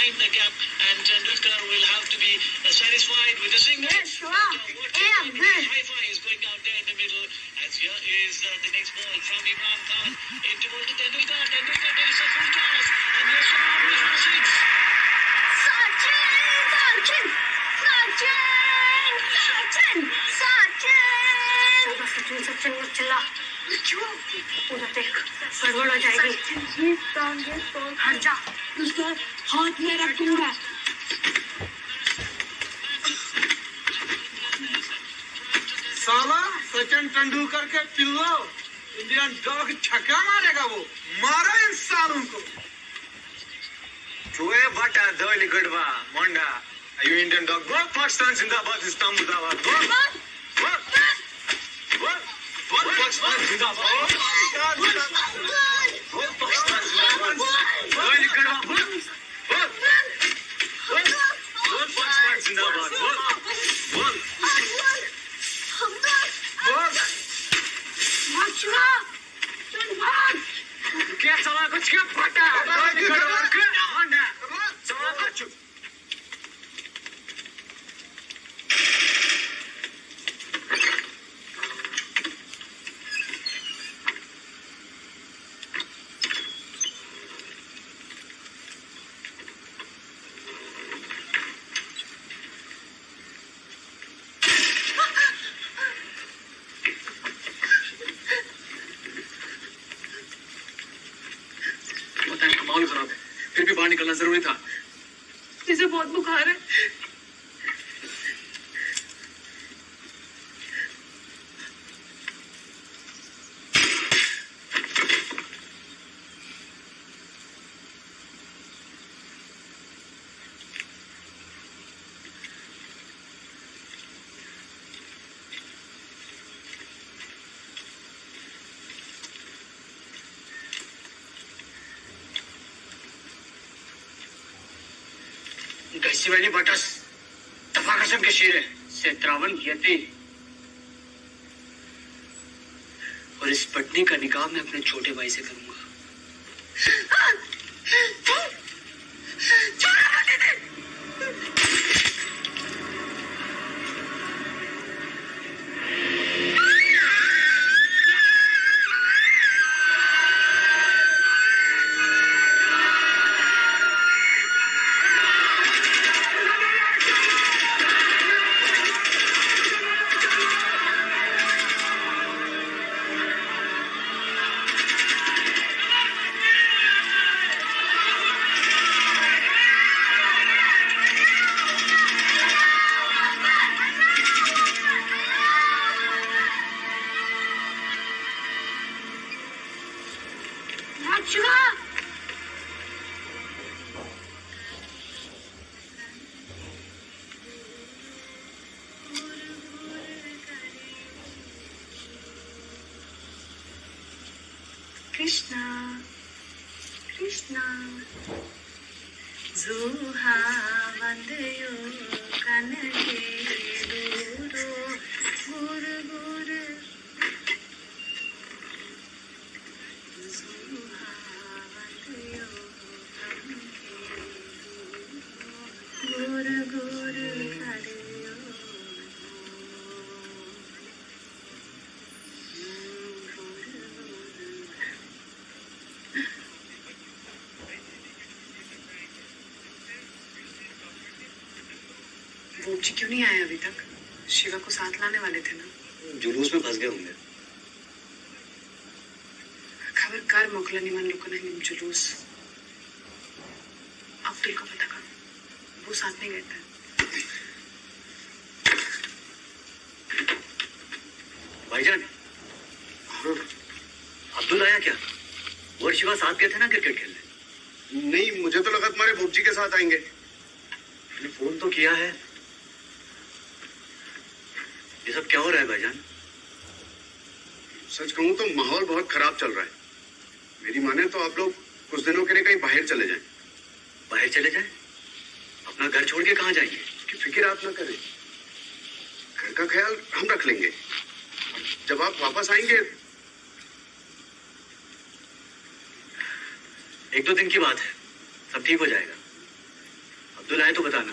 mind the gap, and Tendulkar will have to be satisfied with a single. High-fi is going out there in the middle. As here is the next ball from Imran Khan into ball to Tendulkar. Tendulkar takes a full toss, and yes, with for six. Sachin मत चिल्ला। उधर देख, गड़बड़ हो जाएगी। हट जा, उसका हाथ में रखूंगा। साला सचिन तेंदुलकर के पिल्लो इंडियन डॉग छक्का मारेगा वो। मारो इन सालों को। चूहे बटा धोली गड़वा मोंडा यू इंडियन डॉग बोल पाकिस्तान जिंदाबाद इस्लाम मुर्दाबाद बोल बोल बोल बोल पाकिस्तान जिंदाबाद बोल पाकिस्तान जिंदाबाद धोली गड़वा बोल बोल बोल बोल पाकिस्तान जिंदाबाद बोल बोल बोल क्या सवाल कुछ क्या पता धोली गड़वा मोंडा सवाल कुछ माहौल खराब है, फिर भी बाहर निकलना जरूरी था। मुझे बहुत बुखार है। गैसीवली बटस तफा कसम के शेर है सेत्रावन यती और इस पत्नी का निकाह मैं अपने छोटे भाई से करूंगा। कृष्णा कृष्णा जुहा वंदयो कनके दूरो गुर गुर जुहा वंदयो कनके दूरो गुर गुर करियो जी क्यों नहीं आए अभी तक? शिवा को साथ लाने वाले थे ना। जुलूस में फंस गए होंगे। खबर कर मोकलनी मन लोगों ने जुलूस अब्दुल को पता कर वो साथ नहीं गए थे। भाईजान अब्दुल आया क्या? वो शिवा साथ गए थे ना क्रिकेट खेलने। नहीं, मुझे तो लगा तुम्हारे भोपजी के साथ आएंगे। फोन तो किया है। ये सब क्या हो रहा है भाईजान? सच कहूं तो माहौल बहुत खराब चल रहा है। मेरी माने तो आप लोग कुछ दिनों के लिए कहीं बाहर चले जाएं। बाहर चले जाएं? अपना घर छोड़ के कहाँ जाएंगे? उसकी फिक्र आप ना करें, घर का ख्याल हम रख लेंगे। जब आप वापस आएंगे। एक दो दिन की बात है, सब ठीक हो जाएगा। अब्दुल आए तो बताना।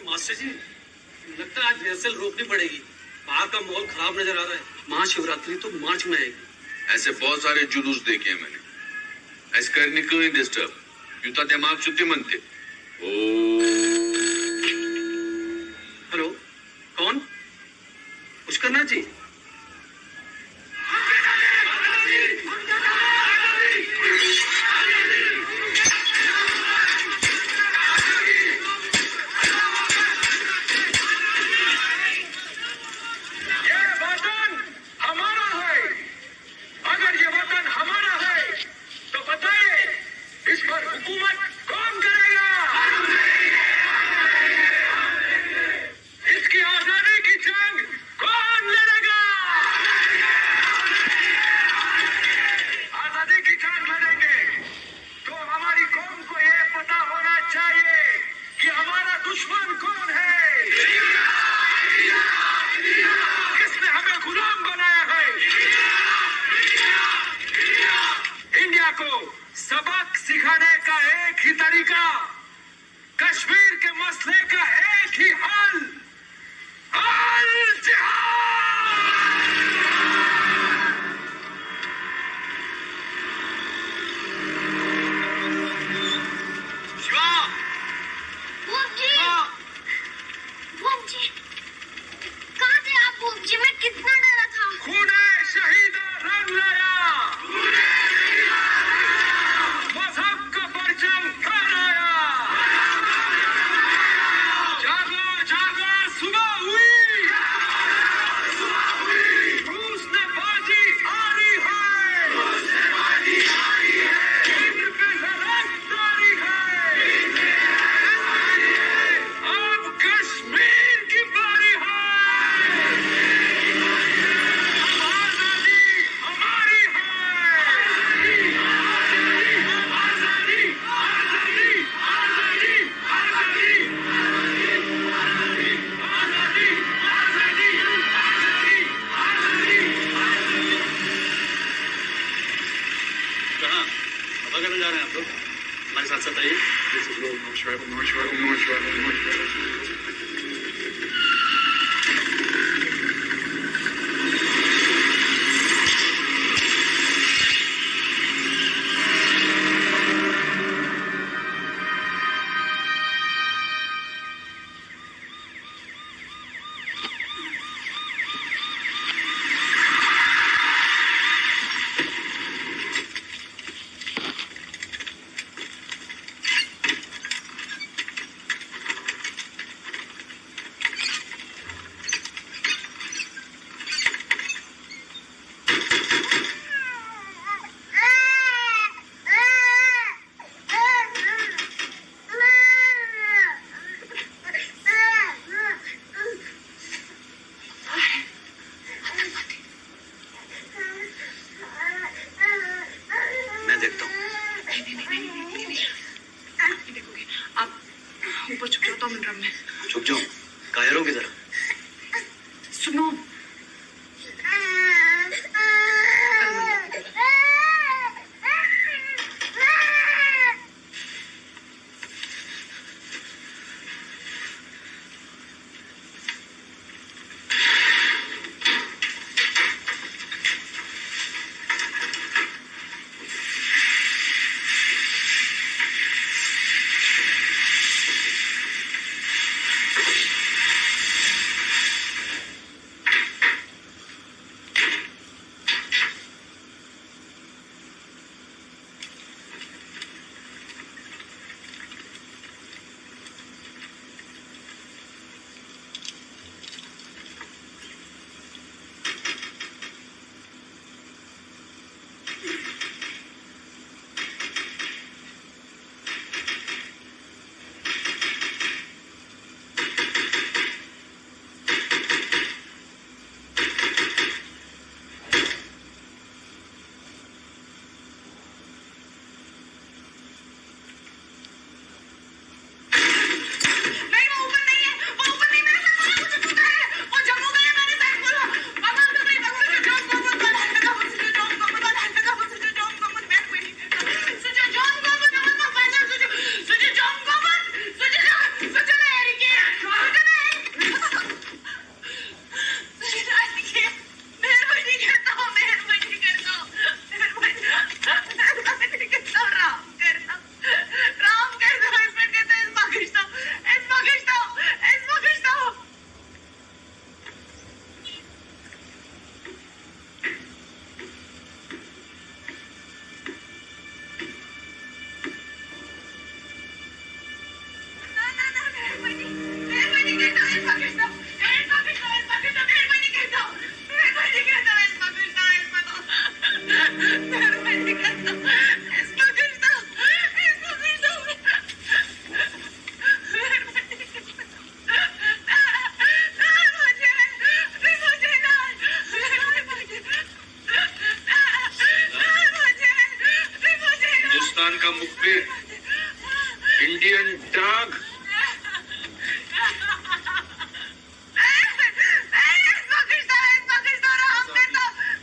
मास्टर जी, लगता है आज रिहर्सल रोकनी पड़ेगी। बाहर का माहौल खराब नजर आ रहा है। महाशिवरात्रि तो मार्च में आएगी। ऐसे बहुत सारे जुलूस देखे हैं मैंने। ऐसे करने क्यों नहीं डिस्टर्ब? यूं तो दिमाग शुद्धि मनते। ओ हेलो, कौन? पुष्करनाथ जी? सबक सिखाने का एक ही तरीका, कश्मीर के मसले का एक ही हल, अल जिहाद। शिवा, बूम जी, कहाँ थे आप बूम जी? मैं कितना डरा था। खूने शहीदा रंग लाया, हमारे साथ साथ आइए। छुप जाओ, कायरों की तरह। सुनो, हिंदुस्तान का मुखबिर, इंडियन डॉग।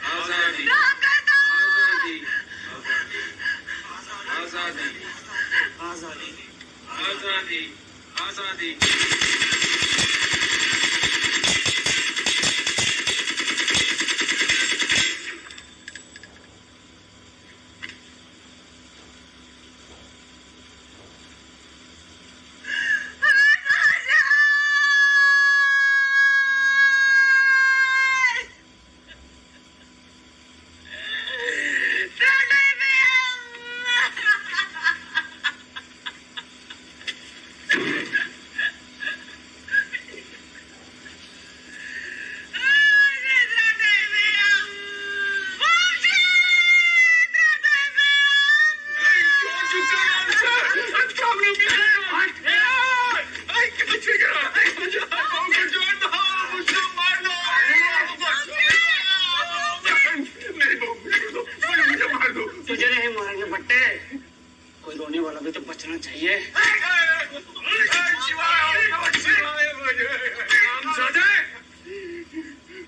आजादी, आजादी, आजादी, आजादी, आजादी, आजादी। तुझे नहीं मारेंगे बट्टे, कोई रोने वाला भी तो बचना चाहिए।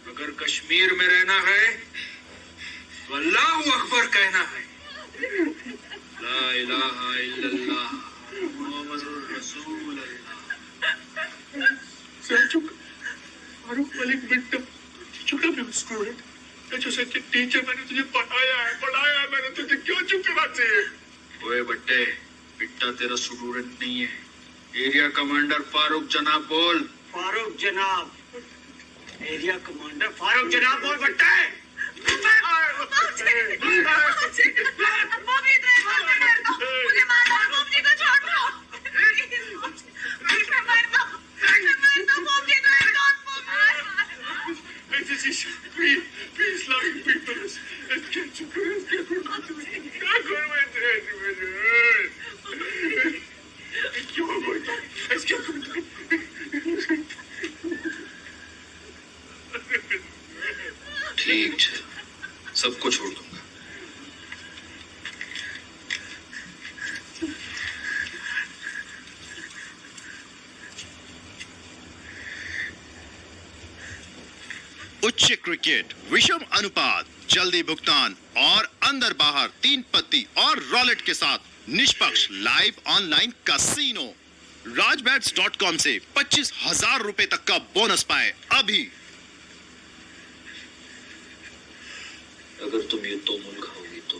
अगर कश्मीर में रहना है तो अल्लाह अकबर कहना है। ला इलाहा इल्लल्लाह मुहम्मदुर रसूलुल्लाह। सेल्चुक, फारूक मलिक विक्टिम, चुका भी स्टूडेंट। जैसे कि टीचर मैंने तुझे पढ़ाया है, मैंने तुझे क्यों चुप करना चाहिए? ओए बट्टे, बिट्टा तेरा स्टूडेंट नहीं है, एरिया कमांडर फारूक जनाब बोल। फारूक जनाब, एरिया कमांडर फारूक जनाब बोल बट्टे। Please, loving people, क्या करूं मैं क्यों बोलता क्या करूं? ठीक है, सबको छोड़ दूंगा। उच्च क्रिकेट, विषम अनुपात, जल्दी भुगतान और अंदर बाहर 3 पत्ती और रॉलेट के साथ निष्पक्ष लाइव ऑनलाइन कैसीनो। राजबैट्स.com से 25,000 रुपए तक का बोनस पाए अभी। अगर तुम ये तोमुल खाओगी तो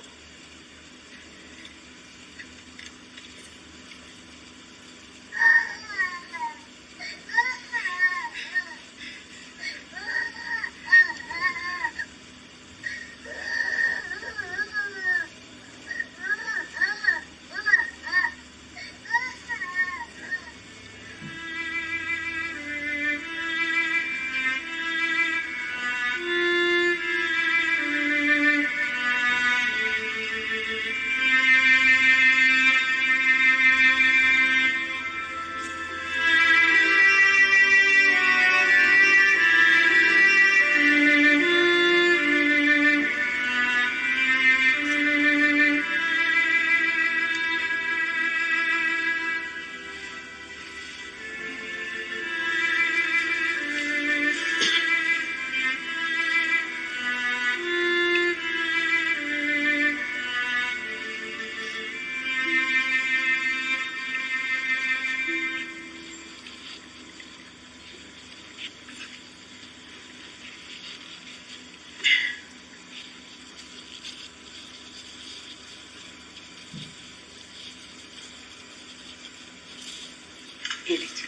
ये लीजिए।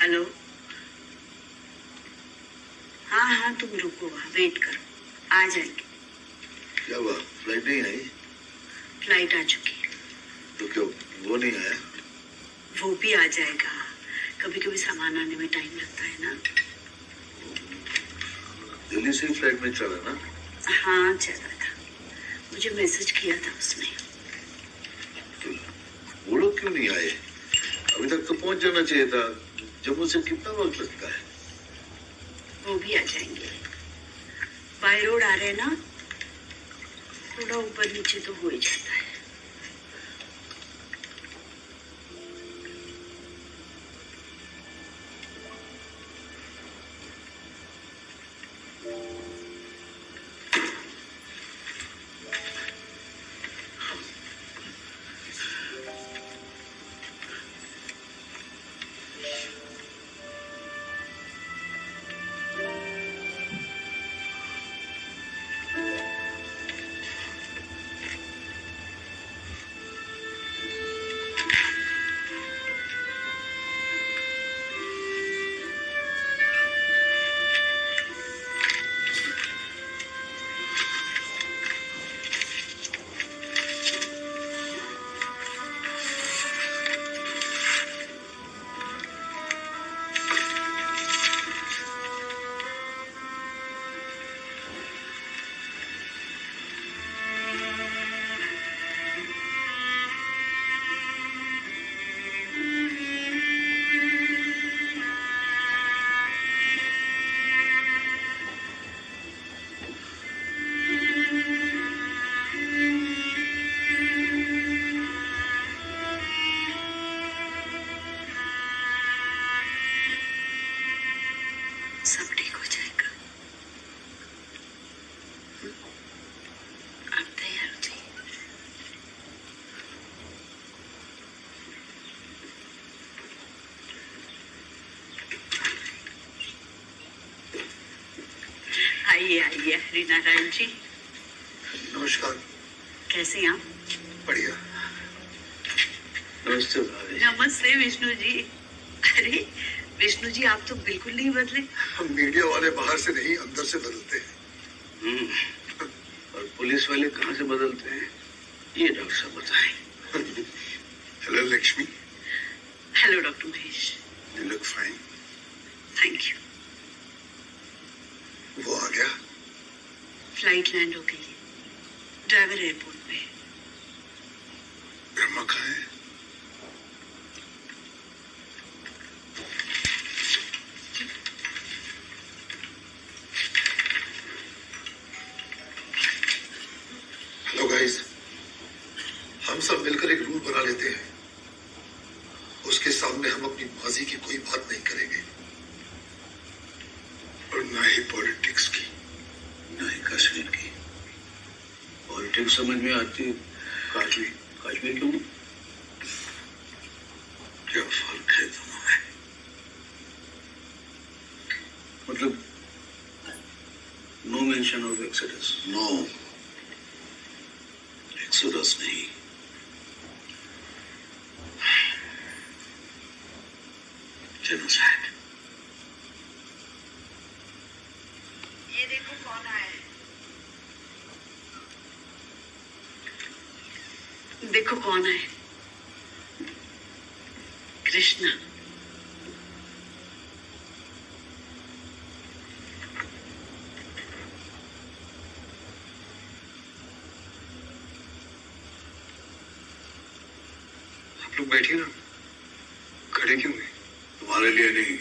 हेलो, हाँ हाँ तुम रुको, वहाँ वेट करो, आ जाएंगे। क्या हुआ, फ्लाइट नहीं आई? फ्लाइट आ चुकी, तो क्यों वो नहीं आया? वो भी आ जाएगा। कभी कभी सामान आने में टाइम लगता है ना। दिल्ली से फ्लाइट में चला ना? हाँ चला था, मुझे मैसेज किया था उसने। तो वो लोग क्यों नहीं आए? अभी तक तो पहुंच जाना चाहिए था। जम्मू से कितना वक्त लगता है? वो भी आ जाएंगे। बाय रोड आ रहे हैं ना, थोड़ा ऊपर नीचे तो हो ही जाता है। सब ठीक हो जाएगा। आप तैयार हो जाइए। आइए आइए हरिनारायण जी, नमस्कार। कैसे हैं आप? बढ़िया। नमस्ते भाभी। नमस्ते विष्णु जी। अरे विष्णु जी, आप तो बिल्कुल नहीं बदले। हम मीडिया वाले बाहर से नहीं अंदर से बदलते हैं। और पुलिस वाले कहाँ से बदलते हैं, ये डॉक्टर साहब बताएं। Hello Lakshmi. Hello doctor Mahesh. You look fine. Thank you. वो आ गया? फ्लाइट लैंड हो गई है, ड्राइवर एयरपोर्ट पे है। ब्रह्मा कहाँ है? हेलो गाइस, हम सब मिलकर एक रूल बना लेते हैं। उसके सामने हम अपनी माजी की कोई बात नहीं करेंगे और ना ही पॉलिटिक्स की, ना ही कश्मीर की। पॉलिटिक्स समझ में आती है, कश्मीर कश्मीर क्यों? क्या फर्क है दोनों में? मतलब no mention of exodus. No, exodus नहीं, जेनोसाइड। ये देखो कौन आया है। देखो कौन है, कृष्णा। आप लोग बैठिए ना, खड़े क्यों हैं? तुम्हारे लिए नहीं,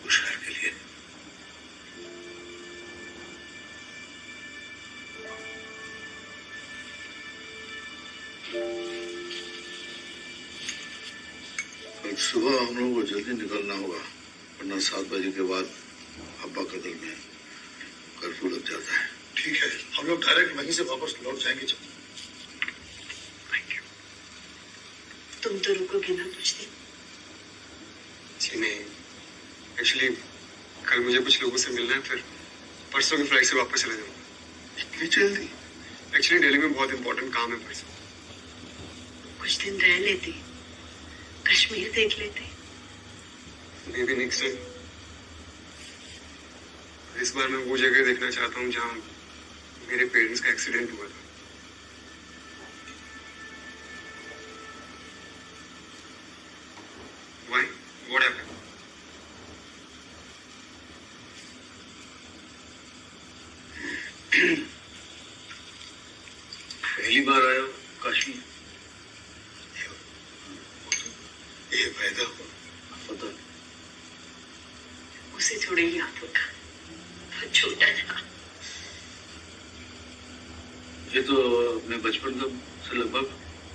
उस शहर के लिए। कल सुबह हम लोगों को जल्दी निकलना होगा, वरना 7 बजे के बाद अब्बा कदल में कर्फ्यू लग जाता है। ठीक है, हम लोग डायरेक्ट वहीं से वापस लौट जाएंगे। चलो। तुम तो रुकोगे ना कुछ दिन? जी नहीं, एक्चुअली कल मुझे कुछ लोगों से मिलना है, फिर परसों की फ्लाइट से वापस चला जाऊंगा। इतनी जल्दी? एक्चुअली दिल्ली में बहुत इंपॉर्टेंट काम है परसों। कुछ दिन रह लेते, कश्मीर देख लेते। May be next time. इस बार मैं वो जगह देखना चाहता हूँ जहाँ मेरे पेरेंट्स का एक्सीडेंट हुआ था। Why? What happened? पहली बार आया हूँ कश्मीर। ये पैदा हुआ पता नहीं। उसे थोड़ी याद होगा, वो छोटा था। ये तो अपने बचपन का से लगभग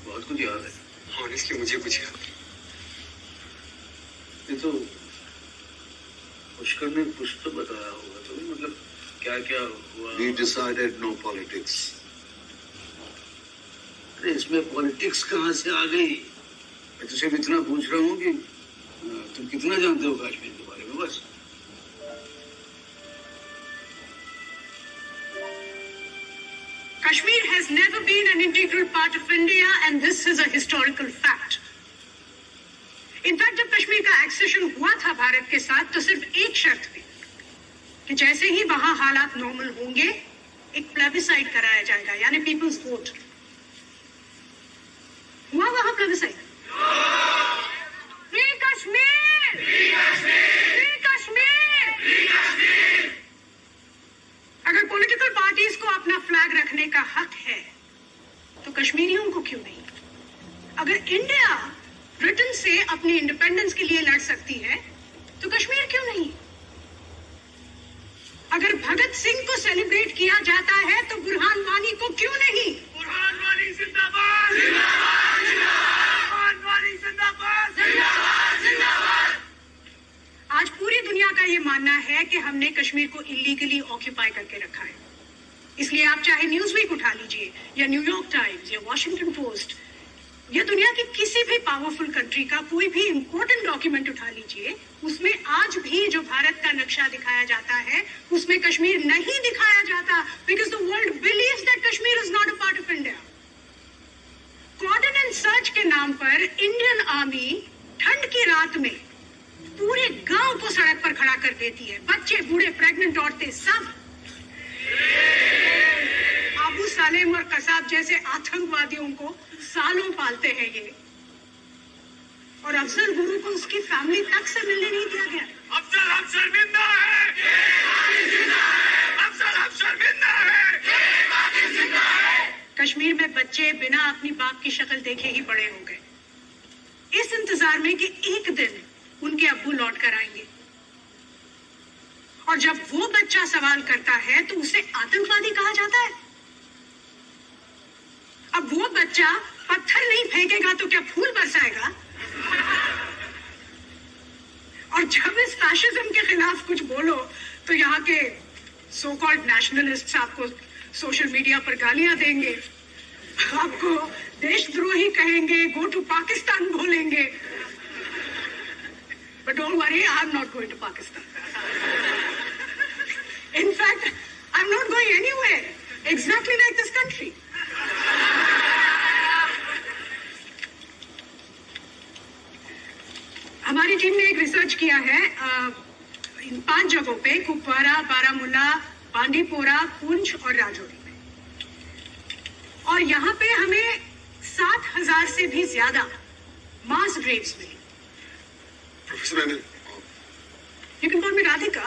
बहुत कुछ याद है। Honestly, मुझे कुछ याद नहीं। ये तो पुष्कर ने कुछ तो बताया होगा तो मतलब क्या क्या हुआ। We decided no politics. अरे इसमें पॉलिटिक्स कहाँ से आ गई? मैं तुझे इतना पूछ रहा हूँ कि तुम कितना जानते हो कश्मीर के बारे में बस। Kashmir has never been an integral part of India, and this is a historical fact. In fact, जब कश्मीर का एक्सेशन हुआ था भारत के साथ, तो सिर्फ एक शर्त थी कि जैसे ही वहां हालात नॉर्मल होंगे, एक प्लेबिसाइड कराया जाएगा, यानी पीपल्स वोट। हुआ वहां plebiscite? Free Kashmir! Free Kashmir! Free Kashmir! अगर पॉलिटिकल पार्टीज को अपना फ्लैग रखने का हक है, तो कश्मीरियों को क्यों नहीं? अगर इंडिया ब्रिटेन से अपनी इंडिपेंडेंस के लिए लड़ सकती है, तो कश्मीर क्यों नहीं? अगर भगत सिंह को सेलिब्रेट किया जाता है, तो बुरहान वानी को क्यों नहीं? बुरहान वानी जिंदाबाद! जिंदाबाद! जिंदाबाद! बुरहान वानी जिंदाबाद! जिंदाबाद! जिंदाबाद! आज पूरी दुनिया का ये मानना है कि हमने कश्मीर को इलीगली ऑक्यूपाई करके रखा है। इसलिए आप चाहे न्यूज़वीक उठा लीजिए, या न्यूयॉर्क टाइम्स, या वॉशिंगटन पोस्ट, या दुनिया की किसी भी पावरफुल कंट्री का कोई भी इंपॉर्टेंट डॉक्यूमेंट उठा लीजिए, उसमें आज भी जो भारत का नक्शा दिखाया जाता है, उसमें कश्मीर नहीं दिखाया जाता, because the world believes that Kashmir is not a part of India. Coordinate search के नाम पर इंडियन आर्मी ठंड की रात में पूरे गांव को सड़क पर खड़ा कर देती है, बच्चे, बूढ़े, प्रेग्नेंट औरतें, सब। अबू सालेम और कसाब जैसे आतंकवादियों को सालों पालते हैं ये, और अफजल गुरु को उसकी फैमिली तक से मिलने नहीं दिया गया। अफजल हम शर्मिंदा है। अफजल हम शर्मिंदा है। कश्मीर में बच्चे बिना अपनी बाप की शक्ल देखे ही बड़े हो गए, इस इंतजार में कि एक दिन उनके अब्बू लौट कर आएंगे। और जब वो बच्चा सवाल करता है, तो उसे आतंकवादी कहा जाता है। अब वो बच्चा पत्थर नहीं फेंकेगा तो क्या फूल बरसाएगा? और जब इस फैशिज्म के खिलाफ कुछ बोलो, तो यहाँ के सो कॉल्ड नेशनलिस्ट्स आपको सोशल मीडिया पर गालियां देंगे, आपको देशद्रोही कहेंगे, गो टू पाकिस्तान बोलेंगे। But don't worry, I'm not going to Pakistan. In fact, I'm not going anywhere. Exactly like this country. हमारी टीम ने एक रिसर्च किया है इन 5 जगहों पे, कुपवारा, बारामूला, बांडीपोरा, पुंछ और राजौरी में, और यहाँ पे हमें 7,000 से भी ज्यादा मास ग्रेव्स मिली। Professor Anil, You can call me Radhika.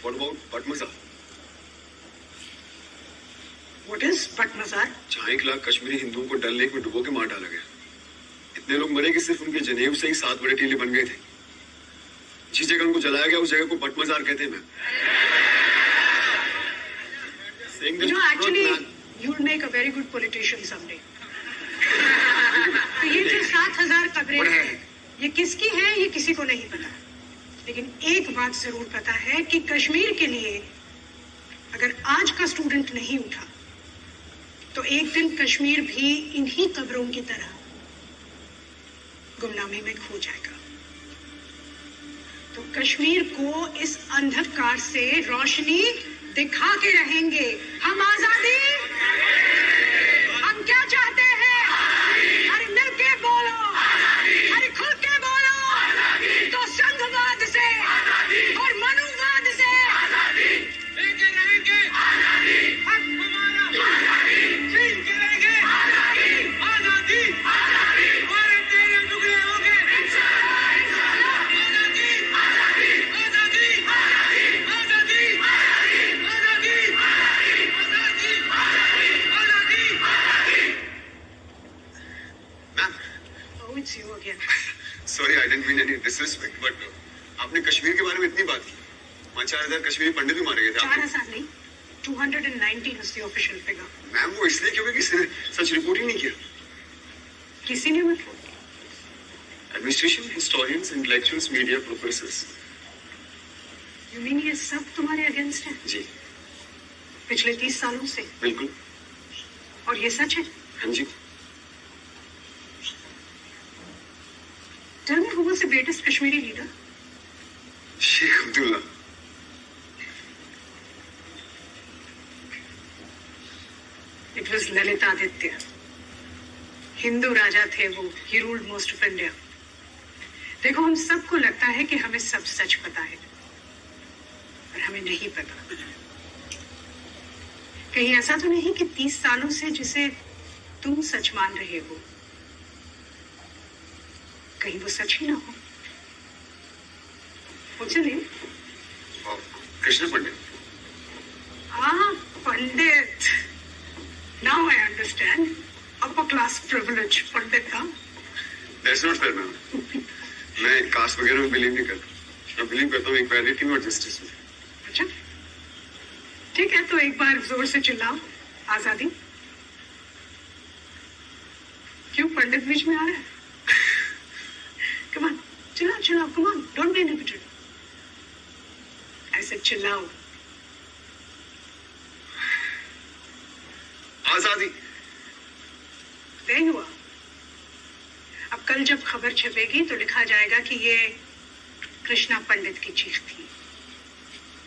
what about Batmazar? What is Batmazar? जहाँ 1 लाख कश्मीरी हिंदुओं को डल लेक में डुबो के मार डाला गया। इतने लोग मरे कि सिर्फ उनके जनेऊ से ही 7 बड़े टीले बन गए थे। जिस जगह उनको जलाया गया, उस जगह को बटमजार कहते हैं। You know, actually, you'll make a very good politician someday. तो ये जो 7,000 कब्रें हैं, ये किसकी है, ये किसी को नहीं पता। लेकिन एक बात जरूर पता है कि कश्मीर के लिए अगर आज का स्टूडेंट नहीं उठा, तो एक दिन कश्मीर भी इन्हीं कब्रों की तरह गुमनामी में खो जाएगा। तो कश्मीर को इस अंधकार से रोशनी दिखा के रहेंगे। हम आजादी, हम क्या चाहते हैं? अरे मिल के बोलो, अरे खुल के बोलो, तो संघवाद से आपने कश्मीर के बारे में इतनी बात की, वहाँ 4000 कश्मीरी पंडित भी मारे गए थे। 4000 नहीं, 219 is the official figure. Ma'am वो इसलिए क्योंकि किसी ने सच रिपोर्ट ही नहीं किया। किसी ने मतलब administration, historians, intellectuals, media, professors. You mean ये सब तुम्हारे अगेंस्ट है जी पिछले 30 सालों से? बिल्कुल। और ये सच है? हाँ जी। Tell me who was the greatest Kashmiri leader? Sheikh Abdullah. It was Lalitaditya. Hindu राजा थे वो। He ruled most of India. देखो हम सबको लगता है कि हमें सब सच पता है, पर हमें नहीं पता। कहीं ऐसा तो नहीं कि 30 सालों से जिसे तुम सच मान रहे हो, कहीं वो सच ही ना हो? What's your name? Krishna Pandit. Ah, Pandit. Now I understand. Upper class privilege, पंडित का। That's not fair, ma'am. मैं कास्ट वगैरह में बिलीव नहीं करता। मैं बिलीव करता हूँ इक्वालिटी में और जस्टिस में। अच्छा, ठीक है, तो एक बार जोर से चिल्लाओ, आजादी। क्यों पंडित बीच में आ रहा है? Come on, चिल्लाओ चिल्लाओ, come on, don't be inhibited. ऐसे चिल्लाओ। आजादी। नहीं हुआ। अब कल जब खबर छपेगी तो लिखा जाएगा कि ये कृष्णा पंडित की चीख थी।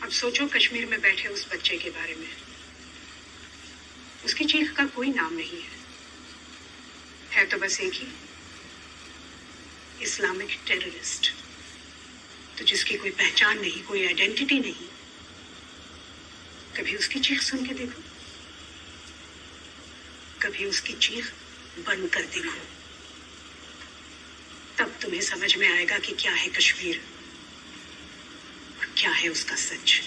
अब सोचो कश्मीर में बैठे उस बच्चे के बारे में। उसकी चीख का कोई नाम नहीं है तो बस एक ही, इस्लामिक टेररिस्ट। तो जिसकी कोई पहचान नहीं, कोई आइडेंटिटी नहीं, कभी उसकी चीख सुन के देखो, कभी उसकी चीख बंद कर देखो, तब तुम्हें समझ में आएगा कि क्या है कश्मीर और क्या है उसका सच।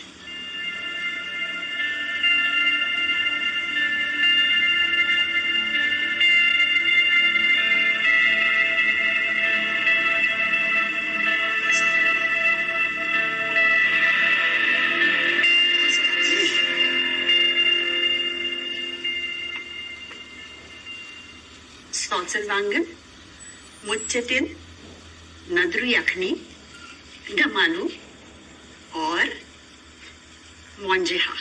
Sotzelwangen, मुच्चतिन, नदरू यखनी, डमालू और मोंजेहा।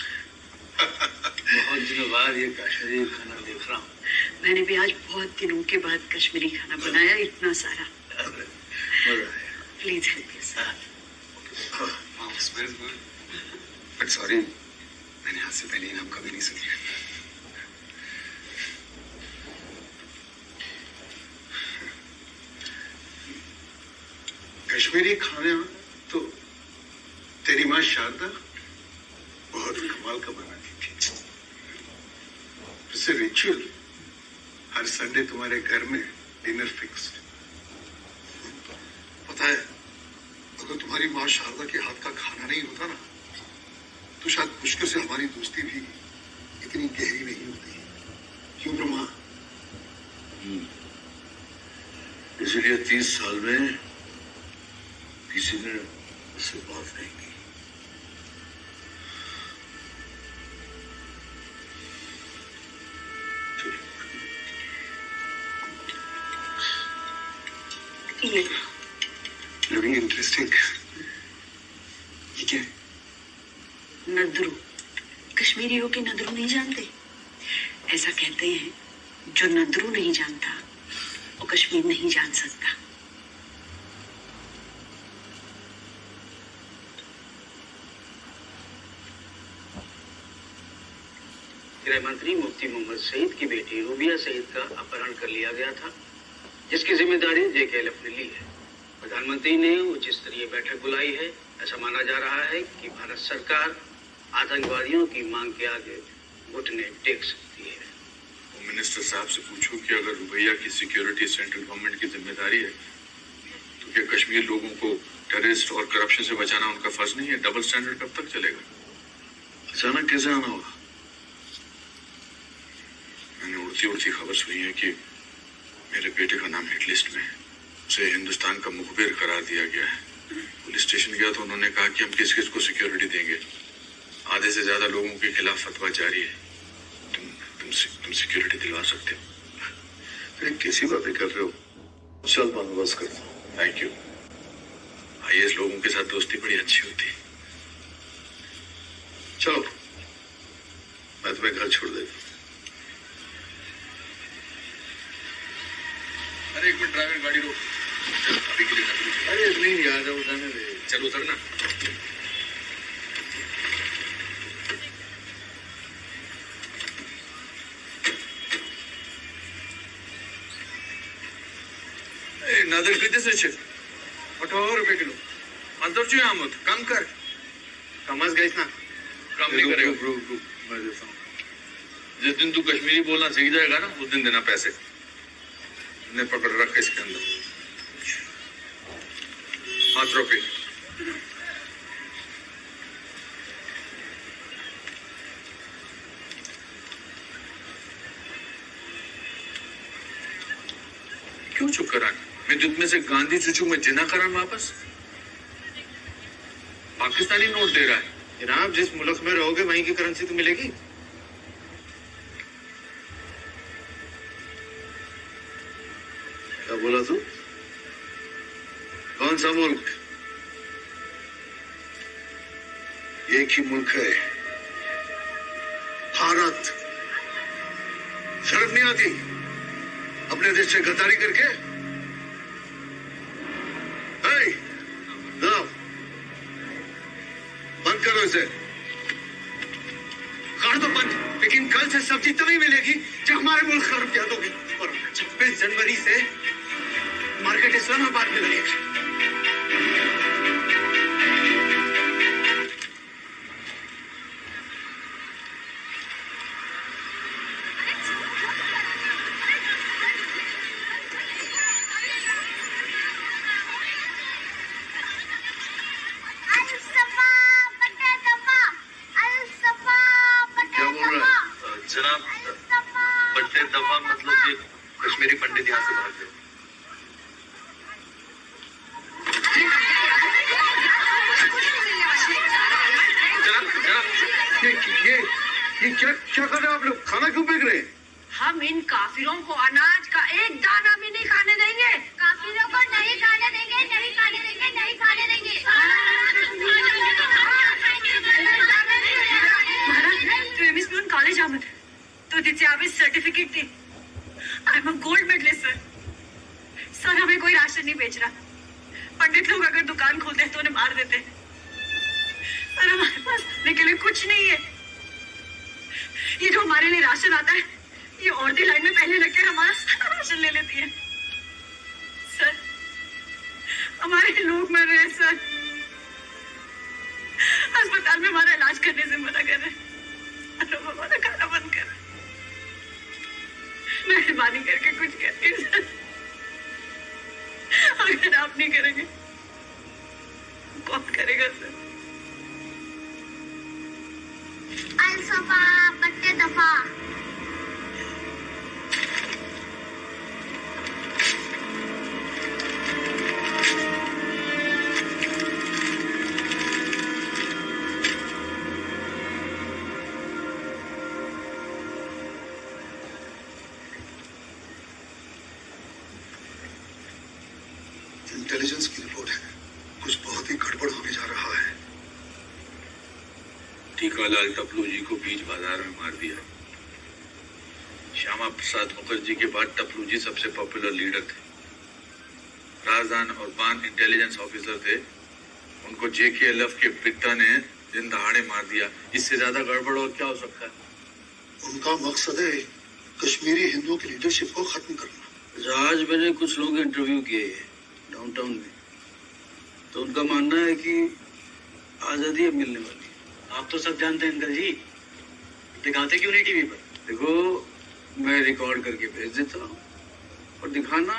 बहुत दिनों बाद ये कश्मीरी खाना देख रहा हूँ। मैंने भी आज बहुत दिनों के बाद कश्मीरी खाना बनाया, इतना सारा। मजा आया। Please help yourself. But sorry, मैंने आज से पहले ये नाम कभी नहीं सुनी। कश्मीरी खाने तो तेरी माँ शारदा बहुत कमाल का बनाती थी। जैसे रिचुअल, हर संडे तुम्हारे घर में डिनर फिक्स। पता है, अगर तुम्हारी माँ शारदा के हाथ का खाना नहीं होता ना, तो शायद मुश्किल से हमारी दोस्ती भी इतनी गहरी नहीं होती। क्यों ब्रह्मा? इसलिए 30 साल में किसी ने उससे बात नहीं की। Looking interesting. ये क्या है? नदरू। कश्मीरियों के नदरू नहीं जानते? ऐसा कहते हैं, जो नदरू नहीं जानता वो कश्मीर नहीं जान सकता। गृह मंत्री मुफ्ती मोहम्मद सईद की बेटी रूबिया सईद का अपहरण कर लिया गया था, जिसकी जिम्मेदारी JKLF ने ली है। प्रधानमंत्री ने उच्च स्तरीय बैठक बुलाई है। ऐसा माना जा रहा है कि भारत सरकार आतंकवादियों की मांग के आगे घुटने टेक सकती है। तो मिनिस्टर साहब से पूछो कि अगर रुबैया की सिक्योरिटी सेंट्रल गवर्नमेंट की जिम्मेदारी है, तो क्या कश्मीर लोगों को टेररिस्ट और करप्शन से बचाना उनका फर्ज नहीं है? डबल स्टैंडर्ड कब तक चलेगा? अचानक कैसे आना होगा? मैंने उड़ती उड़ती खबर सुनी है कि मेरे बेटे का नाम हिट लिस्ट में है। उसे हिंदुस्तान का मुखबिर करार दिया गया है। पुलिस स्टेशन गया तो उन्होंने कहा कि हम किस किस को सिक्योरिटी देंगे। आधे से ज्यादा लोगों के खिलाफ फतवा जारी है। तुम सिक्योरिटी दिलवा सकते हो? फिर कैसी बातें कर रहे हो? चल बंदोबस्त करता हूँ। Thank you. आईएएस लोगों के साथ दोस्ती बड़ी अच्छी होती है। चलो मैं तुम्हें घर छोड़ देता हूँ। अरे एक मिनट ड्राइवर, गाड़ी रोक। चल, अभी के लिए नकली। अरे नहीं यार, उठाने दे। चल उतरना। नादर कितीच आहे? 18 रुपए किलो। अंतरची आमद कम कर। कमच गईस ना। कम नहीं करेगा। रुक मैं देता हूँ। जिस दिन तू कश्मीरी बोलना सीख जाएगा ना, उस दिन देना पैसे। ने पकड़ रखा इसके अंदर। 5 रुपए। क्यों चुप करा? मैं तुझ में से गांधी चुचू में जिना करा वापस। पाकिस्तानी नोट दे रहा है। जनाब, जिस मुल्क में रहोगे वहीं की करेंसी तो मिलेगी। क्या बोला तू? कौन सा मुल्क? एक ही मुल्क है, भारत। शर्म नहीं आती अपने देश से गद्दारी करके? बंद करो इसे। कर दो बंद, लेकिन कल से सब्जी तभी मिलेगी जब हमारे मुल्क का रुपया दोगे। और 26 जनवरी से मार्केट इस्लामाबाद में लगेगा। जनाब, बट्टे दफा मतलब कि कश्मीरी पंडित यहाँ से भाग गए। ये क्या क्या कर रहे हो आप लोग? खाना क्यों फेंक रहे हैं? हम इन काफिरों को अनाज का एक दाना भी नहीं खाने देंगे। काफिरों को नहीं खाने देंगे, नहीं खाने देंगे, नहीं खाने देंगे। महाराज, तो एमएस में कॉलेज आमद तो तिथे आवे सर्टिफिकेट दे। I am a gold medalist sir. Sir, हमें कोई राशन नहीं बेच रहा। पंडित लोग अगर दुकान खोलते हैं तो उन्हें मार देते हैं। सर, हमारे पास खाने के लिए कुछ नहीं है। ये जो हमारे लिए राशन आता है, ये औरतें लाइन में पहले लगकर हमारा सारा राशन ले लेती है। सर, हमारे लोग मर रहे हैं सर। अस्पताल में हमारा इलाज करने से मना कर रहे हैं। और हमारा खाना बंद कर रहे हैं। मेहरबानी करके कुछ करिए सर। अगर आप नहीं करेंगे कौन करेगा सर? अलसफा बट्टे दफा। इंटेलिजेंस की रिपोर्ट है, कुछ बहुत ही गड़बड़ होने जा रहा है। टीकालाल टपलू जी को बीच बाजार में मार दिया। श्यामा प्रसाद मुखर्जी के बाद टपलू जी सबसे पॉपुलर लीडर थे। राजदान और बान इंटेलिजेंस ऑफिसर थे। उनको JKLF के पिता ने दिन दहाड़े मार दिया। इससे ज्यादा गड़बड़ और क्या हो सकता है? उनका मकसद है कश्मीरी हिंदुओं की लीडरशिप को खत्म करना। आज मैंने कुछ लोग इंटरव्यू किए डाउनटाउन में, तो उनका मानना है कि आजादी अब मिलने वाली है। आप तो सब जानते हैं अंकल जी, दिखाते क्यों नहीं टीवी पर? देखो, मैं रिकॉर्ड करके भेज देता हूँ और दिखाना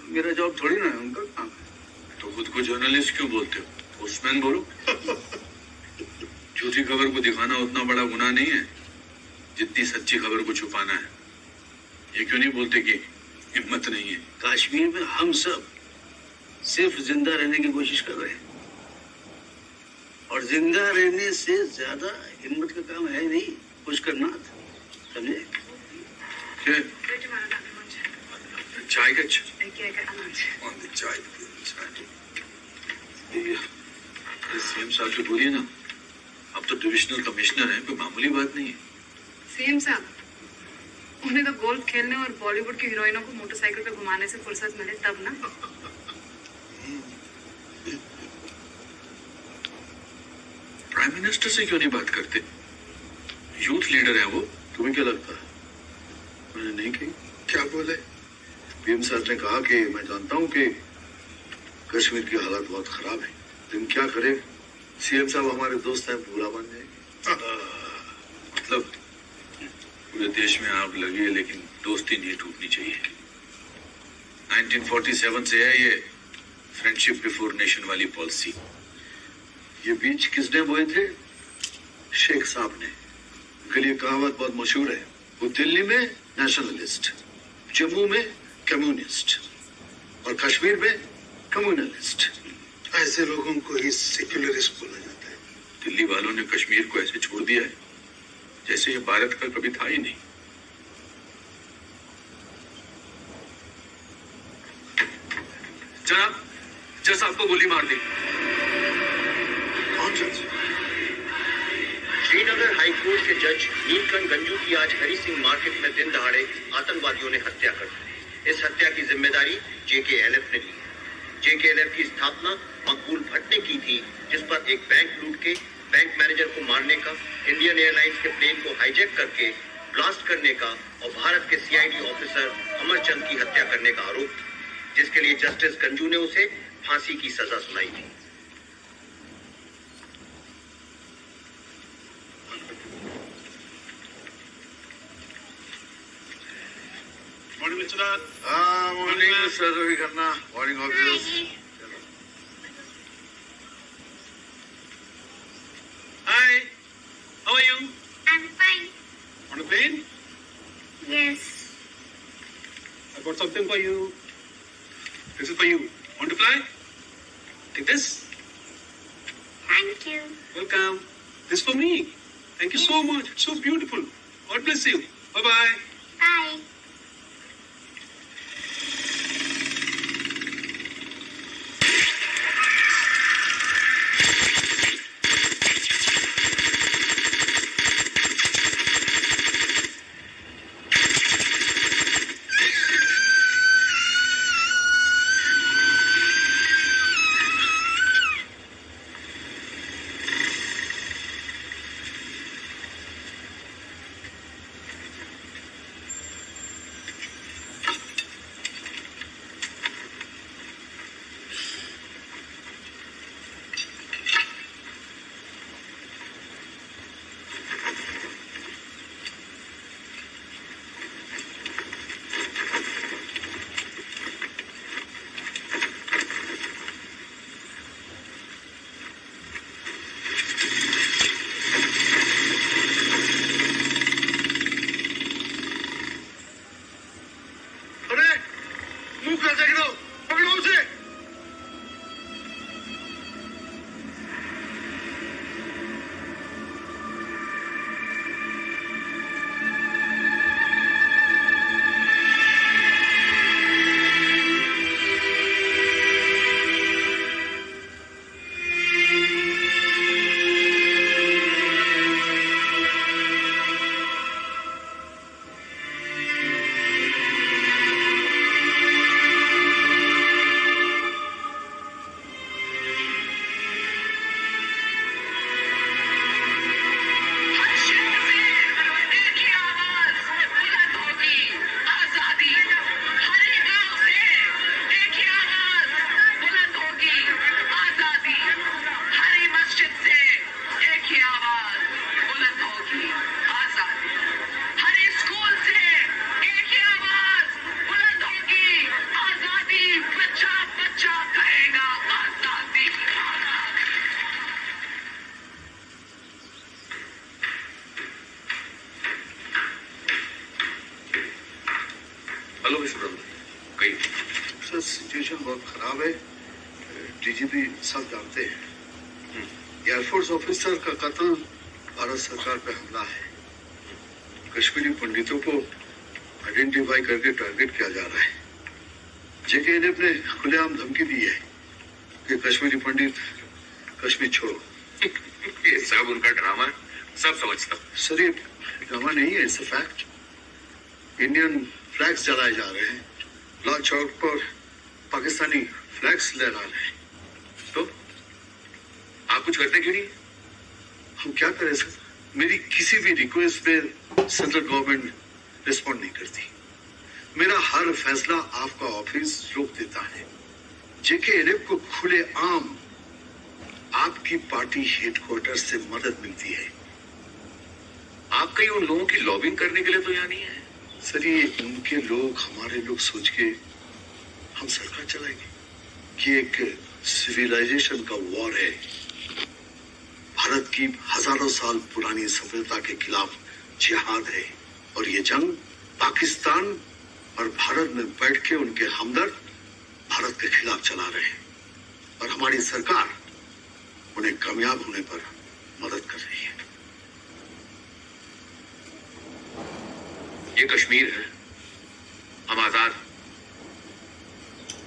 मेरा जॉब थोड़ी ना है, उनका काम है। तो खुद को जर्नलिस्ट क्यों बोलते हो? पोस्टमैन बोलो। झूठी खबर को दिखाना उतना बड़ा गुनाह नहीं है जितनी सच्ची खबर को छुपाना है। ये क्यों नहीं बोलते कि हिम्मत नहीं है? कश्मीर में हम सब सिर्फ जिंदा रहने की कोशिश कर रहे हैं। और जिंदा रहने से ज्यादा हिम्मत का काम है नहीं पुष्कर नाथ, समझे? क्या? चाय का चाय सीएम साहब से बोलिए ना, अब तो डिविजनल कमिश्नर है, कोई मामूली बात नहीं है। सीएम साहब उन्हें तो गोल्फ खेलने और बॉलीवुड की हीरोइनों को मोटरसाइकिल पे घुमाने से फुर्सत मिले तब ना। प्राइम मिनिस्टर से क्यों नहीं बात करते? यूथ लीडर है वो। तुम्हें क्या लगता है मैंने नहीं कही? क्या बोले? पीएम साहब ने कहा कि मैं जानता हूं कि कश्मीर की हालत बहुत खराब है, लेकिन क्या करे, सीएम साहब हमारे दोस्त हैं, बुरा बन जाएंगे। मतलब पूरे देश में आग लगी है लेकिन दोस्ती नहीं टूटनी चाहिए। 1947 से है ये फ्रेंडशिप बिफोर नेशन वाली पॉलिसी। ये बीज किसने बोए थे? शेख साहब ने। उनके लिए कहावत बहुत मशहूर है, वो दिल्ली में नेशनलिस्ट, जम्मू में कम्युनिस्ट और कश्मीर में कम्युनलिस्ट। ऐसे लोगों को ही सेक्युलरिस्ट बोला जाता है। दिल्ली वालों ने कश्मीर को ऐसे छोड़ दिया है जैसे ये भारत का कभी था ही नहीं। जनाब, जज साहब को गोली मार दी। कौन जज? श्रीनगर हाईकोर्ट के जज नीलकंठ गंजू की आज हरी सिंह मार्केट में दिन दहाड़े आतंकवादियों ने हत्या कर दी। इस हत्या की जिम्मेदारी JKLF ने ली। JKLF की स्थापना मकबूल भट्ट ने की थी, जिस पर एक बैंक लूट के बैंक मैनेजर को मारने का, इंडियन एयरलाइंस के प्लेन को हाईजैक करके ब्लास्ट करने का और भारत के CID ऑफिसर अमरचंद की हत्या करने का आरोप था, जिसके लिए जस्टिस गंजू ने उसे फांसी की सजा सुनाई थी। Morning mister. हाँ, morning mister Ravi Khanna, morning officers. Hi, how are you? I'm fine. On a plane? Yes. I got something for you. This is for you. Want to fly? Take this. Thank you. Welcome. This for me. Thank you so much. It's so beautiful. God bless you. Bye-bye. Bye. Sir situation बहुत खराब है, DGP सब जानते हैं। Air force officer का कत्ल भारत सरकार पे हमला है। कश्मीरी पंडितों को आइडेंटिफाई करके टारगेट किया जा रहा है। जेकेएलएफ ने खुलेआम धमकी दी है कि कश्मीरी पंडित कश्मीर छोड़ो। ये सब उनका ड्रामा है, सब समझता हूँ। सर, ये ड्रामा नहीं है, it's a fact. Indian flags जलाए जा रहे हैं, लाल चौक पर पाकिस्तानी फ्लैग्स लहरा रहे हैं। तो आप कुछ करते क्यों नहीं? हम क्या करें सर? मेरी किसी भी रिक्वेस्ट पे सेंट्रल गवर्नमेंट रिस्पॉन्ड नहीं करती। मेरा हर फैसला आपका ऑफिस रोक देता है। जेकेएलएफ को खुले आम आपकी पार्टी हेडक्वार्टर से मदद मिलती है। आप कहीं उन लोगों की लॉबिंग करने के लिए तो यहाँ नहीं है। सर, ये उनके लोग हमारे लोग सोच के हम सरकार चलाएंगे। ये एक सिविलाइजेशन का वॉर है। भारत की हजारों साल पुरानी सभ्यता के खिलाफ जिहाद है, और ये जंग पाकिस्तान और भारत में बैठ के उनके हमदर्द भारत के खिलाफ चला रहे हैं, और हमारी सरकार उन्हें कामयाब होने पर मदद कर रही है। ये कश्मीर है, हम आजाद।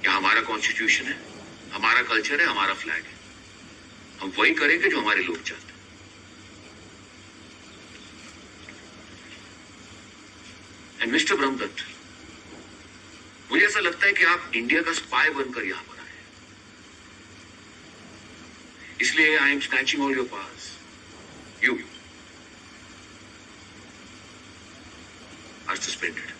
यहाँ हमारा कॉन्स्टिट्यूशन है, हमारा कल्चर है, हमारा फ्लैग है। हम वही करेंगे जो हमारे लोग चाहते हैं। एंड मिस्टर ब्रह्मदत्त, मुझे ऐसा लगता है कि आप इंडिया का स्पाई बनकर यहां पर आए, इसलिए I am snatching all your powers. You are suspended.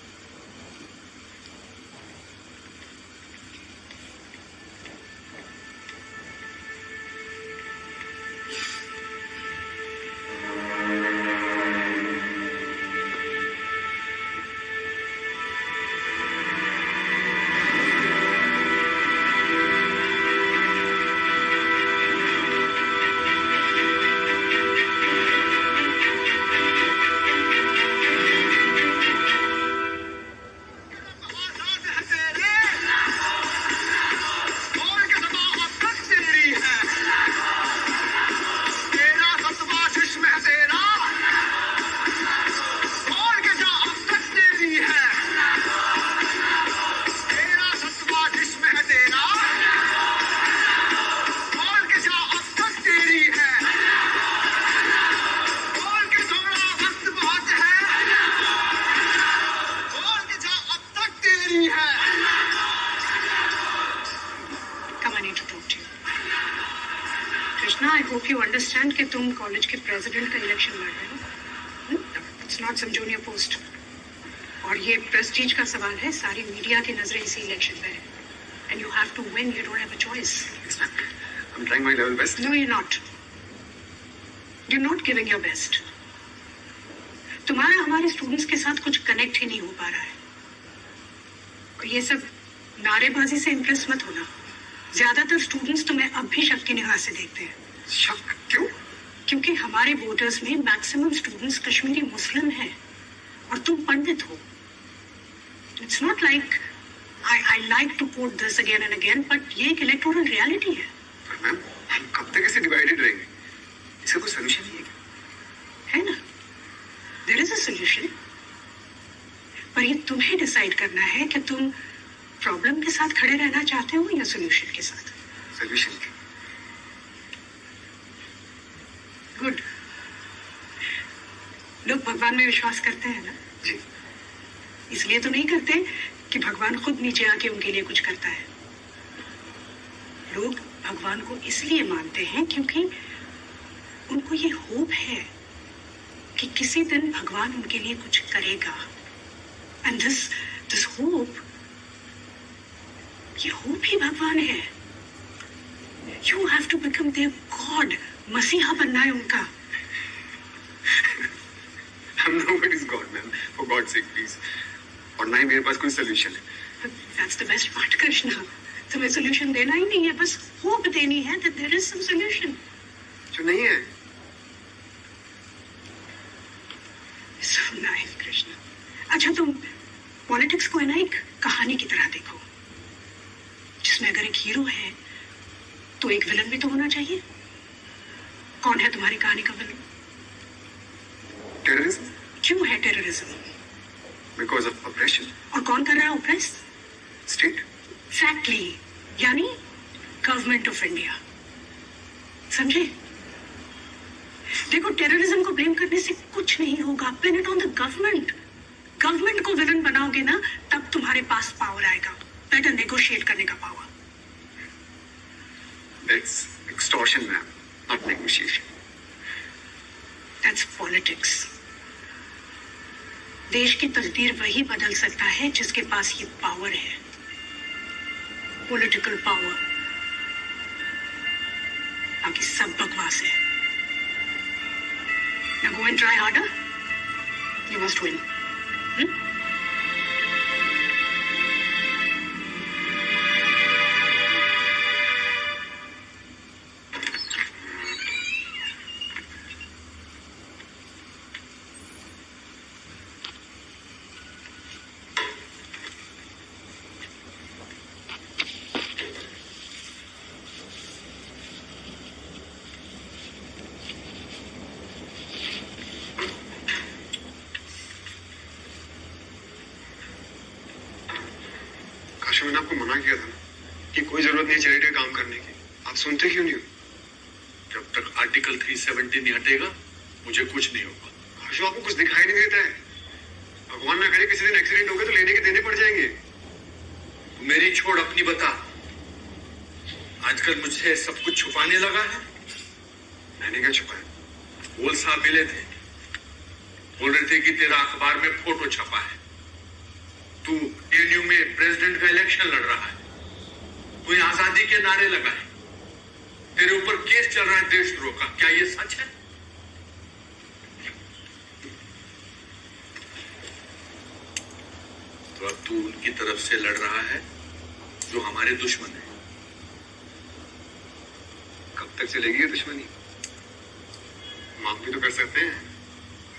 Krishna, I hope you understand कि तुम कॉलेज के प्रेसिडेंट का इलेक्शन लड़ रहे हो। It's not some junior post, और ये प्रेस्टीज का सवाल है। सारी मीडिया की नजरें इसी इलेक्शन पे है, and you have to win. You don't have a choice. I am trying my level best. No, you not. You not giving your best. तुम्हारा हमारे स्टूडेंट्स के साथ कुछ कनेक्ट ही नहीं हो पा रहा है। और ये सब नारेबाजी से इम्प्रेस मत होना। ज्यादातर स्टूडेंट्स तुम्हें अब भी शक की निगाह से देखते हैं। शक क्यों? क्योंकि हमारे वोटर्स में मैक्सिमम स्टूडेंट्स कश्मीरी मुस्लिम हैं, और तुम पंडित हो। It's not like I like to quote this again and again, but ये एक इलेक्टोरल रियलिटी है। मैम, हम कब तक ऐसे डिवाइडेड रहेंगे? इसका कोई सोल्यूशन नहीं है? है ना? देयर इज अ सोल्यूशन, पर ये तुम्हें डिसाइड करना है कि तुम प्रॉब्लम के साथ खड़े रहना चाहते हो या सोल्यूशन के साथ। सोल्यूशन क्या? गुड। लोग भगवान में विश्वास करते हैं ना? जी। इसलिए तो नहीं करते कि भगवान खुद नीचे आके उनके लिए कुछ करता है। लोग भगवान को इसलिए मानते हैं क्योंकि उनको ये होप है कि किसी दिन भगवान उनके लिए कुछ करेगा। एंड दिस होप, ये होप ही भगवान है। You have to become their god. मसीहा बनना है उनका। I'm nobody's God, ma'am. For God's sake, please. और ना ही मेरे पास कोई सोल्यूशन है। That's the best part, Krishna. तुम्हें सोल्यूशन देना ही नहीं है, बस होप देनी है that there is some solution. जो नहीं है। So nice, Krishna. अच्छा, तुम पॉलिटिक्स को है ना एक कहानी की तरह देखो, जिसमें अगर एक हीरो है तो एक विलन भी तो होना चाहिए। कौन है तुम्हारी कहानी का विलन? टेररिज्म, क्यों है टेररिज्म? बिकॉज ऑफ ऑपरेशन, और कौन कर रहा है ऑपरेस? स्टेट। एग्जैक्टली, यानी गवर्नमेंट ऑफ इंडिया। समझे? देखो, टेररिज्म को ब्लेम करने से कुछ नहीं होगा। Pin it on the government. Government को विलन बनाओगे ना, तब तुम्हारे पास पावर आएगा, बेटर नेगोशिएट करने का power. That's extortion ma'am, not negotiation. That's politics. देश की तकदीर वही बदल सकता है जिसके पास ये पावर है, पॉलिटिकल पावर। बाकी सब बकवास है। Now go and try harder. You must win. Kashi, मैंने आपको मना किया था ना कि कोई जरूरत नहीं चैरिटी काम करने की। आप सुनते क्यों नहीं हो? जब तक आर्टिकल 370 नहीं हटेगा मुझे कुछ नहीं होगा। काशू, आपको कुछ दिखाई नहीं देता है? भगवान ना करे किसी दिन एक्सीडेंट हो गया तो लेने के देने पड़ जाएंगे। तू मेरी छोड़, अपनी बता। आजकल मुझसे सब कुछ छुपाने लगा है। मैंने क्या छुपाया? बोल साहब मिले थे, बोल रहे थे कि तेरा अखबार में फोटो छपा है, तू टीएनयू में प्रेसिडेंट का इलेक्शन लड़ रहा है, तू आजादी के नारे लगाए, तेरे ऊपर केस चल रहा है देशद्रोह का। क्या ये सच है? तो अब तू उनकी तरफ से लड़ रहा है जो हमारे दुश्मन है। कब तक चलेगी ये दुश्मनी? माफ भी तो कर सकते हैं।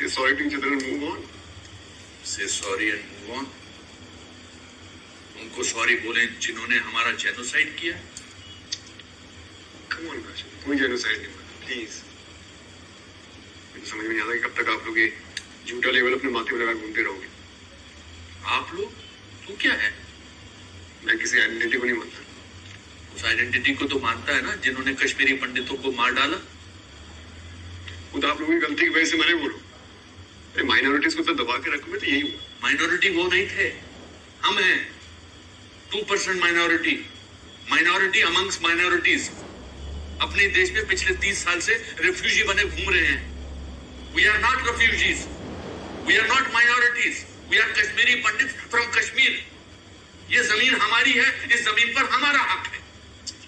ये sorry to each other and move on. Say sorry and move on. उनको सॉरी बोले जिन्होंने हमारा जेनोसाइड किया। कम ऑन काशी, कोई जेनोसाइड नहीं हुआ, प्लीज। मुझे समझ में नहीं आता कि कब तक आप लोग ये झूठा लेवल अपने माथे में लगा घूमते रहोगे। आप लोग? तू क्या है? मैं किसी आइडेंटिटी को नहीं मानता। उस आइडेंटिटी को तो मानता है ना जिन्होंने कश्मीरी पंडितों को मार डाला। खुद आप लोगों की गलती की वजह से मैंने बोलो, माइनॉरिटीज को तो दबा के रखोगे तो यही हुआ। माइनॉरिटी वो नहीं थे, हम हैं 2% माइनॉरिटी, माइनॉरिटी अमंग्स माइनॉरिटीज। अपने देश में पिछले 30 साल से रेफ्यूजी बने घूम रहे हैं। We are not refugees, we are not minorities, we are Kashmiri Pandit from Kashmir. ये जमीन हमारी है, इस जमीन पर हमारा हक है।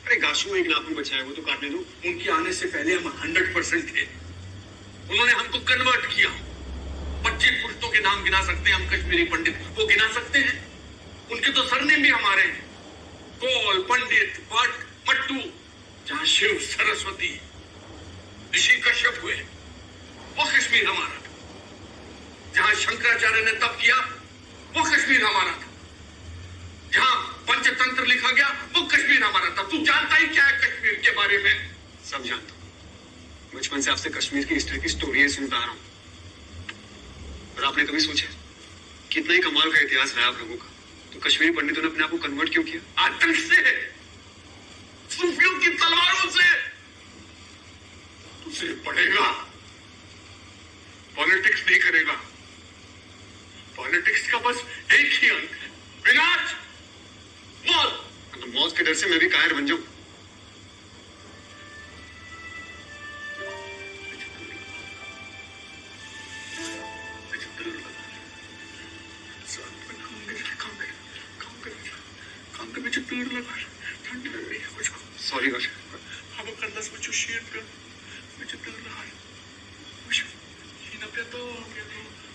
अरे गाशू, एक नाखून बचाया वो तो काटने दो। उनके आने से पहले हम 100% थे। उन्होंने हमको कन्वर्ट किया। 25 पुश्तों के नाम गिना सकते हैं हम कश्मीरी पंडित, वो गिना सकते हैं। उनके तो सरनेम भी हमारे हैं, कौल, पंडित, भट्ट, मट्टू। जहां शिव, सरस्वती, ऋषि कश्यप हुए, वो कश्मीर हमारा था। जहां शंकराचार्य ने तप किया, वो कश्मीर हमारा था। जहां पंचतंत्र लिखा गया, वो कश्मीर हमारा था। तू जानता ही क्या है कश्मीर के बारे में? सब जानता हूँ। बचपन से आपसे कश्मीर की हिस्ट्री की स्टोरी सुनता आ रहा हूँ। और आपने कभी सोचा कितना ही कमाल का इतिहास रहा आप लोगों का, तो कश्मीरी पंडितों ने अपने आप को कन्वर्ट क्यों किया? आतंक से, सूफियों की तलवारों से। तुझे पढ़ेगा, पॉलिटिक्स नहीं करेगा। पॉलिटिक्स का बस एक ही अंत है, विनाश, मौत। तो मौत के डर से मैं भी कायर बन जाऊं? सॉरी काशी। अब कंदस में चुशियन कर मुझे दिल रहा है। मुझे सीना पे तो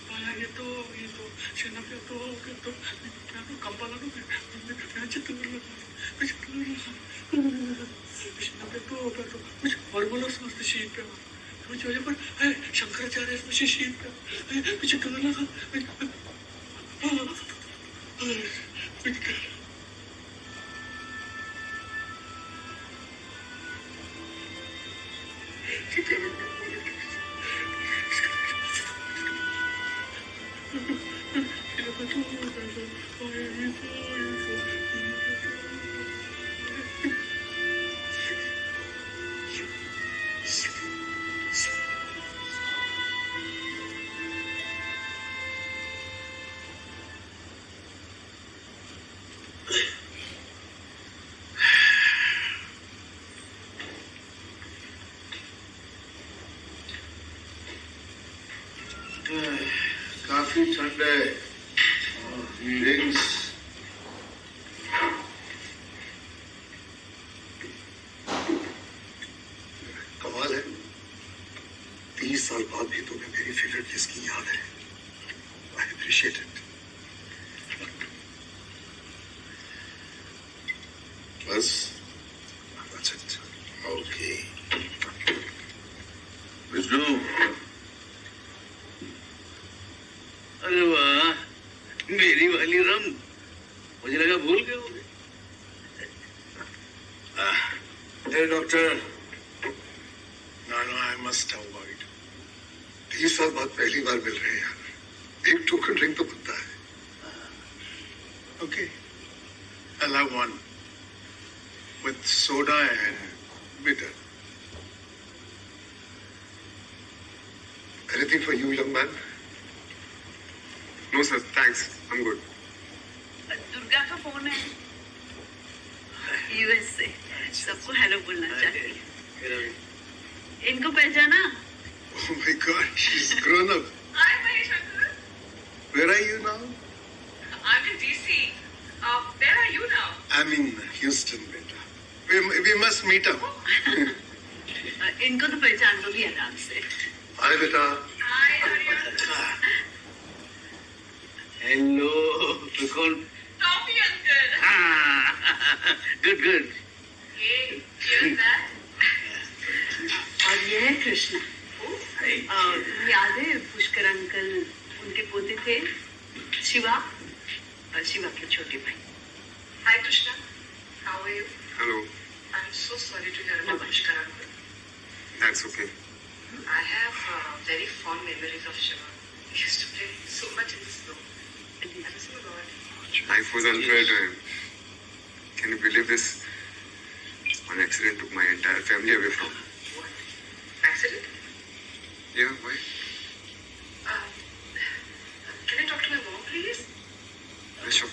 पाया ये तो सीना पे तो कंपला तो मुझे दिल रहा, मुझे दिल रहा सीना पे तो मुझे फॉर्मूला समझते शीट पे मुझे वजह पर शंकराचार्य मुझे शीट पे मुझे दिल रहा। काफी ठंड है। ड्रिंक्स कमाल है, 30 साल बाद भी तुम्हें मेरी फेवरेट डिश की याद है। I appreciate it. बस अच्छा, ओके। विष्णु, अरे वाह, मेरी वाली रम, मुझे लगा भूल गए होगे। Hey, doctor. No, I must avoid. 30 साल बाद पहली बार मिल रहे हैं यार। एक टोकन ड्रिंक तो बनता है। Okay. I'll have one with soda and bitter. Anything for you, young man? No sir, thanks, I am good. Durga का फोन है, यूएस से। सबको हेलो बोलना चाहिए। इनको पहचाना? Oh my God, she's grown up. Hi, Mahesh uncle. Where are you now? I'm in DC. Where are you now? I'm in Houston, beta. We must meet up. इनको तो पहचान लोगी आराम से। Hi, beta. Hi, Arya. Hello, कौन? Tommy uncle. Good good. Hey, here's that. और ये है कृष्णा। याद है पुष्कर अंकल, उनके पोते थे शिवा, और शिवा के छोटे भाई। Hi Krishna, how are you? Hello, I'm so sorry to hear about Pushkar uncle. That's okay. I have very fond memories of Shiva. He used to play so much in the snow. I was so God. Life was unfair to him. Can you believe this? One accident took my entire family away from him. What? Accident? Yeah, why? Can I talk to my mom, please? Yeah, sure.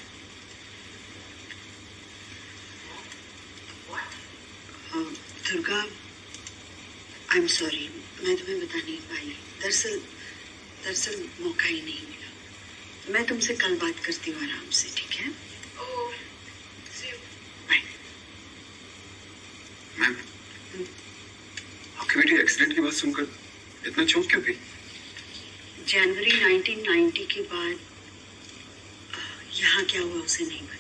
What? Durga, I am sorry, मैं तुम्हें बता नहीं पाई। दरअसल मौका ही नहीं मिला। मैं तुमसे कल बात करती हूँ आराम से, ठीक है? Oh, see you. Bye. Ma'am, आपकी बेटी एक्सीडेंट की बात सुनकर इतना चौंक क्यों गई? जनवरी 1990 के बाद यहाँ क्या हुआ उसे नहीं पता।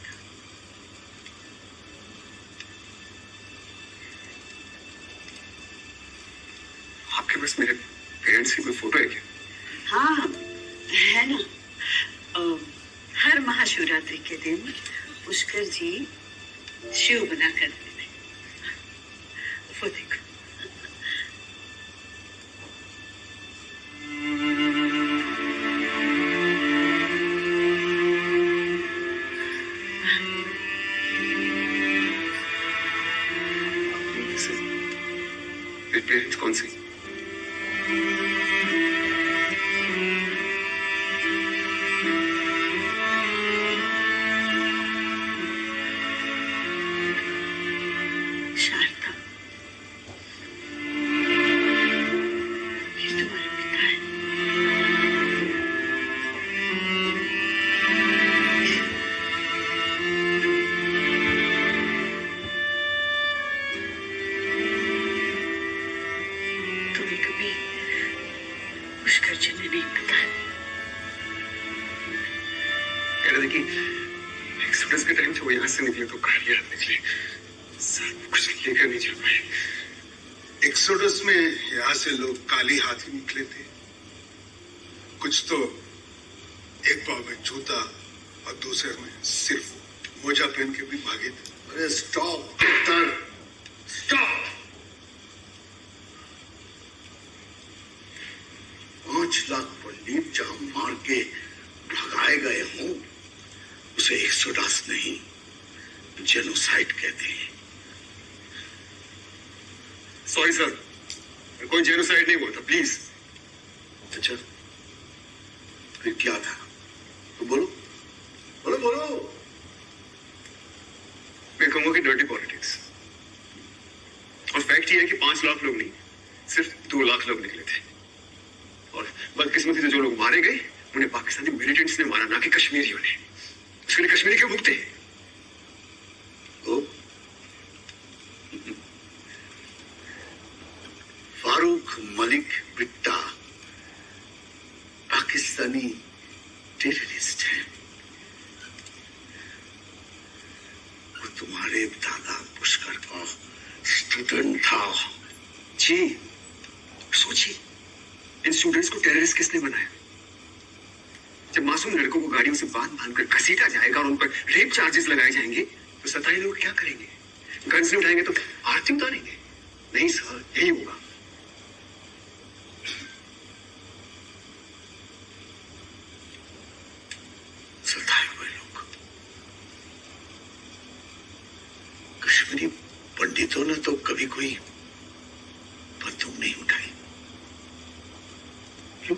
आपके पास मेरे पेरेंट्स की कोई फोटो है क्या? हाँ, है ना। हर महाशिवरात्रि के दिन पुष्कर जी शिव बना करते थे। वो देखो। मेरे पेरेंट्स कौन से? शारदा, ये तुम्हारा पिता है। तुम्हें कभी पुष्कर जी ने नहीं बताया। देखिए, एक्सप्रेस के टाइम से वो यहाँ से निकले तो गाड़ियाँ निकले, सब कुछ लेकर नहीं चल पाए। एक्सोडस में यहाँ से लोग काली हाथी निकले थे। कुछ तो एक पाँव में जूता और दूसरे में सिर्फ मोजा पहन के भी भागे थे। अरे स्टॉप, स्टॉप। 5 लाख पंडित जहां मार के भगाए गए हों, उसे एक्सोडस नहीं, जेनोसाइड कहते हैं। सॉरी सर, कोई जेनोसाइड नहीं हुआ था, प्लीज। अच्छा, फिर क्या था? तो बोलो बोलो बोलो। मैं कहूंगा कि डर्टी पॉलिटिक्स। और फैक्ट ये है कि 5 लाख लोग नहीं, सिर्फ 2 लाख लोग निकले थे। और बदकिस्मती से जो लोग मारे गए उन्हें पाकिस्तानी मिलिटेंट्स ने मारा, ना कि कश्मीरियों ने। उसके लिए कश्मीरी क्यों भुगते? फारूक मलिक बिट्टा पाकिस्तानी टेररिस्ट है। वो तुम्हारे दादा पुष्कर का स्टूडेंट था। जी, सोचिए, इन स्टूडेंट्स को टेररिस्ट किसने बनाया? जब मासूम लड़कों को गाड़ियों से बांध बांध कर घसीटा जाएगा और उन पर रेप चार्जेस लगाए जाएंगे, तो सताए लोग क्या करेंगे? गन्स नहीं उठाएंगे तो आरती उतारेंगे? नहीं सर, यही होगा। सताए हुए लोग कश्मीरी पंडितों ने तो कभी कोई बंदूक नहीं उठाई। क्यों?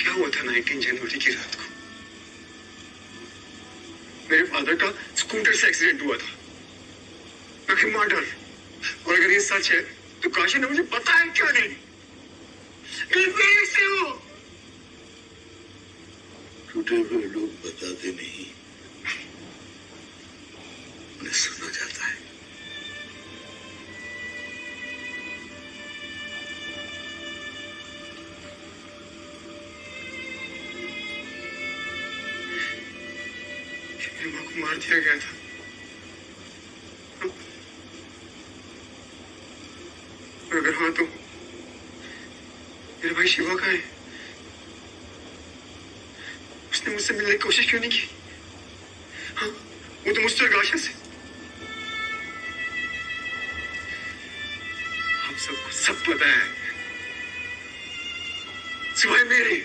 क्या हुआ था 19 जनवरी की रात को? मेरे फादर का स्कूटर से एक्सीडेंट हुआ था, ना कि मर्डर। और अगर ये सच है तो काशी ने मुझे बताया क्यों नहीं? से हो टूटे हुए लोग बताते नहीं, उन्हें सुना जाता है। मेरी मां को मार दिया गया था। और अगर हाँ तो मेरा भाई शिवा का है। उसने मुझसे मिलने की कोशिश क्यों नहीं की? हाँ, वो तो मुझसे गाशा से। हम सबको सब पता है, सिवाय मेरे।